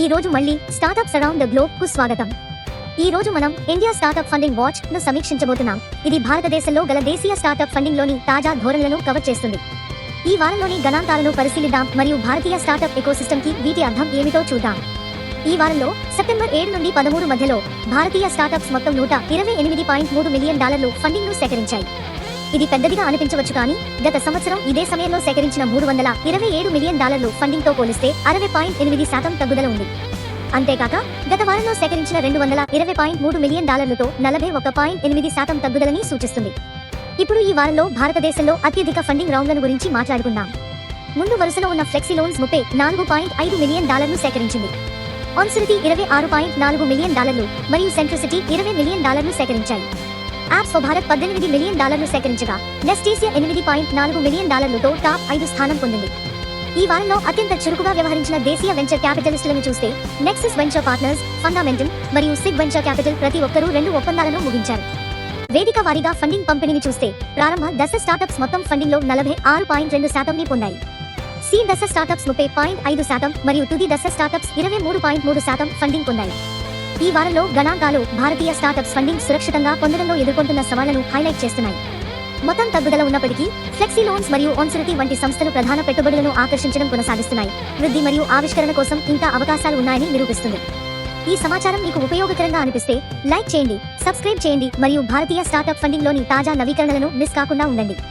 ఈ రోజు మళ్ళీ స్టార్టప్స్ అరౌండ్ ద గ్లోబ్ కు స్వాగతం. ఈ రోజు మనం ఇండియా స్టార్టప్ ఫండింగ్ వాచ్ ను సమీక్షించబోతున్నాం. ఇది భారతదేశంలో గల దేశీయ స్టార్టప్ ఫండింగ్ లోని తాజా ధోరణులను కవర్ చేస్తుంది. ఈ వారంలోని గణాంకాలను పరిశీలిద్దాం మరియు భారతీయ స్టార్టప్ ఎకోసిస్టమ్ కి వీటి అర్థం ఏమిటో చూద్దాం. ఈ వారంలో సెప్టెంబర్ 7 నుండి 13 మధ్యలో భారతీయ స్టార్టప్స్ మొత్తం $128.3 మిలియన్ ఫండింగ్ ను సేకరించాయి. ఇది పెద్దదిగా అనిపించవచ్చు, కానీ గత సంవత్సరం ఇదే సమయంలో సేకరించిన $327 మిలియన్ ఫండింగ్ తో పోలిస్తే 60.8% తగ్గుదల ఉంది. అంతేకాక గత వారంలో సేకరించిన $220.3 మిలియన్ తో 41.8% తగ్గుదలని సూచిస్తుంది. ఇప్పుడు ఈ వారంలో భారతదేశంలో అత్యధిక ఫండింగ్ రౌండ్లను గురించి మాట్లాడుకుందాం. ముందు వరుసలో ఉన్న ఫ్లెక్సీ లోన్స్ $34.5 మిలియన్ ను సేకరించింది. ఆన్సిరిటీ $26.4 మిలియన్ మరియు సెంట్రిసిటీ $20 మిలియన్ ను సేకరించాయి. యాప్స్ ఫర్ భారత్ $18 మిలియన్ ను సేకరించగా నెస్టీసియా $8.4 మిలియన్ తో టాప్ 5 స్థానం పొందింది. ఈ వారంలో అత్యంత చురుకుగా వ్యవహరించిన దేశీయ వెంచర్ క్యాపిటలిస్టులను చూస్తే నెక్సస్ వెంచర్ పార్ట్నర్స్, ఫండమెంటల్ మరియు సిగ్ వెంచర్ క్యాపిటల్ ప్రతి ఒక్కరూ 2 ఒప్పందాలను ముగించారు. వేదిక వారీగా ఫండింగ్ పంపిణీని చూస్తే ప్రారంభ దశ స్టార్టప్స్ మొత్తం ఫండింగ్ లో 46.2% ని పొందాయి. సీడ్ దశ స్టార్టప్స్ 30.5% మరియు తుది దశ స్టార్టప్స్ 23.3% ఫండింగ్ పొందాయి. ఈ వారంలో గణాంకాలు భారతీయ స్టార్టప్స్ ఫండింగ్ సురక్షితంగా పొందడంలో ఎదుర్కొంటున్న సవాళ్లను హైలైట్ చేస్తున్నాయి. మొత్తం తగ్గుదల ఉన్నప్పటికీ ఫ్లెక్సీ లోన్స్ మరియు ఆన్సిరిటీ వంటి సంస్థలు ప్రధాన పెట్టుబడులను ఆకర్షించడం కొనసాగిస్తున్నాయి. వృద్ధి మరియు ఆవిష్కరణ కోసం ఇంకా అవకాశాలు ఉన్నాయని నిరూపిస్తుంది. ఈ సమాచారం మీకు ఉపయోగకరంగా అనిపిస్తే లైక్ చేయండి, సబ్స్క్రైబ్ చేయండి మరియు భారతీయ స్టార్టప్ ఫండింగ్ లోని తాజా నవీకరణలను మిస్ కాకుండా ఉండండి.